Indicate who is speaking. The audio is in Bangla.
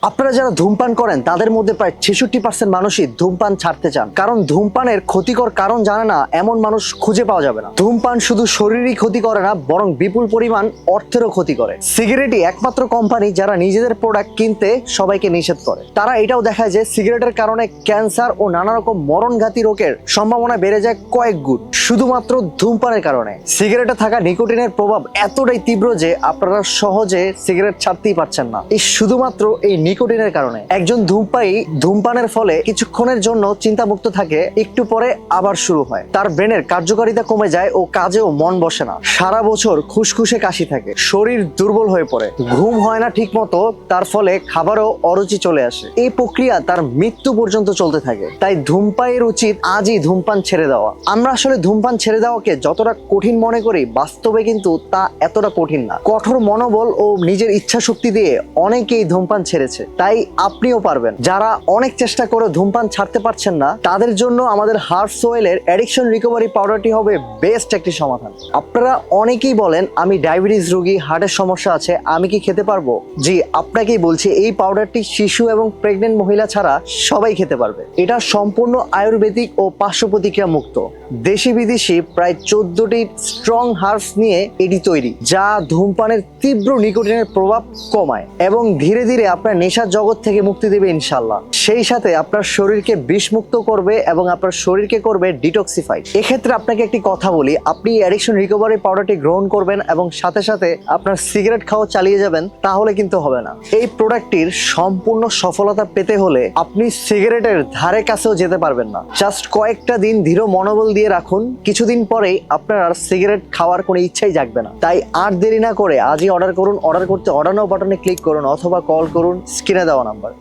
Speaker 1: আপনারা যারা ধূমপান করেন তাদের মধ্যে প্রায় 66% মানুষই ধূমপান ছাড়তে চান, কারণ ধূমপানের ক্ষতিকর কারণ জানে না এমন মানুষ খুঁজে পাওয়া যাবে না। ধূমপান শুধু শরীরই ক্ষতি করে না, বরং বিপুল পরিমাণ অর্থেরও ক্ষতি করে। সিগারেটই একমাত্র কোম্পানি যারা নিজেদের প্রোডাক্ট কিনতে সবাইকে নিষেধ করে। তারা এটাও দেখায় যে সিগারেটের কারণে ক্যান্সার ও নানা রকম মরণঘাতী রোগের সম্ভাবনা বেড়ে যায় কয়েক গুণ, শুধুমাত্র ধূমপানের কারণে। সিগারেটে থাকা নিকোটিনের প্রভাব এতটাই তীব্র যে আপনারা সহজে সিগারেট ছাড়তেই পারছেন না, এই শুধুমাত্র এই নিকোটিনের কারণে। একজন ধূমপায়ী ধূমপানের ফলে কিছুক্ষণের জন্য চিন্তামুক্ত থাকে, একটু পরে আবার শুরু হয়। তার ব্রেনের কার্যকারিতা কমে যায় ও কাজেও মন বসে না। সারা বছর খুশখুশে কাশি থাকে, শরীর দুর্বল হয়ে পড়ে, ঘুম হয় না ঠিক মতো, তার ফলে খাবারও অরুচি চলে আসে। এই প্রক্রিয়া তার মৃত্যু পর্যন্ত চলতে থাকে। তাই ধূমপায়ীর উচিত আজই ধূমপান ছেড়ে দেওয়া। আমরা আসলে ধূমপান ছেড়ে দেওয়াকে যতটা কঠিন মনে করি, বাস্তবে কিন্তু তা এতটা কঠিন না। কঠোর মনোবল ও নিজের ইচ্ছা শক্তি দিয়ে অনেকেই ধূমপান ছেড়েছে, তাই আপনিও পারবেন। যারা অনেক চেষ্টা করে ধূমপান ছাড়তে পারছেন না, তাদের জন্য আমাদের হার্বস অয়েলের অ্যাডিকশন রিকভারি পাউডারটি হবে বেস্ট একটি সমাধান। আপনারা অনেকেই বলেন আমি ডায়াবেটিস রোগী, হার্টের সমস্যা আছে, আমি কি খেতে পারবো? জি, আপনাকেই বলছি, এই পাউডারটি শিশু এবং প্রেগনেন্ট মহিলা ছাড়া সবাই খেতে পারবে। এটা সম্পূর্ণ আয়ুর্বেদিক ও পার্শ্ব প্রতিক্রিয়া মুক্ত। দেশি বিদেশি প্রায় 14টি স্ট্রং হার্বস নিয়ে এটি তৈরি, যা ধূমপানের তীব্র নিকোটিনের প্রভাব কমায় এবং ধীরে ধীরে আপনার নেশার জগৎ থেকে মুক্তি দেবে ইনশাল্লাহ। সেই সাথে আপনার শরীরকে বিষমুক্ত করবে এবং আপনার শরীরকে করবে ডিটক্সিফাইড। এক্ষেত্রে আপনাকে একটি কথা বলি, আপনি অ্যাডিকশন রিকভারি পাউডারটি গ্রহণ করবেন এবং সাথে সাথে আপনার সিগারেট খাওয়া চালিয়ে যাবেন, তাহলে কিন্তু হবে না। এই প্রোডাক্টটির সম্পূর্ণ সফলতা পেতে হলে আপনি সিগারেটের ধারে কাছেও যেতে পারবেন না। জাস্ট কয়েকটা দিন দৃঢ় মনোবল দিয়ে রাখুন, কিছুদিন পরেই আপনার আর সিগারেট খাওয়ার কোনো ইচ্ছাই জাগবে না। তাই আর দেরি না করে আজই অর্ডার করুন। অর্ডার করতে অর্ডার নাও বাটনে ক্লিক করুন অথবা কল করুন স্ক্রিনে দেওয়া নাম্বার।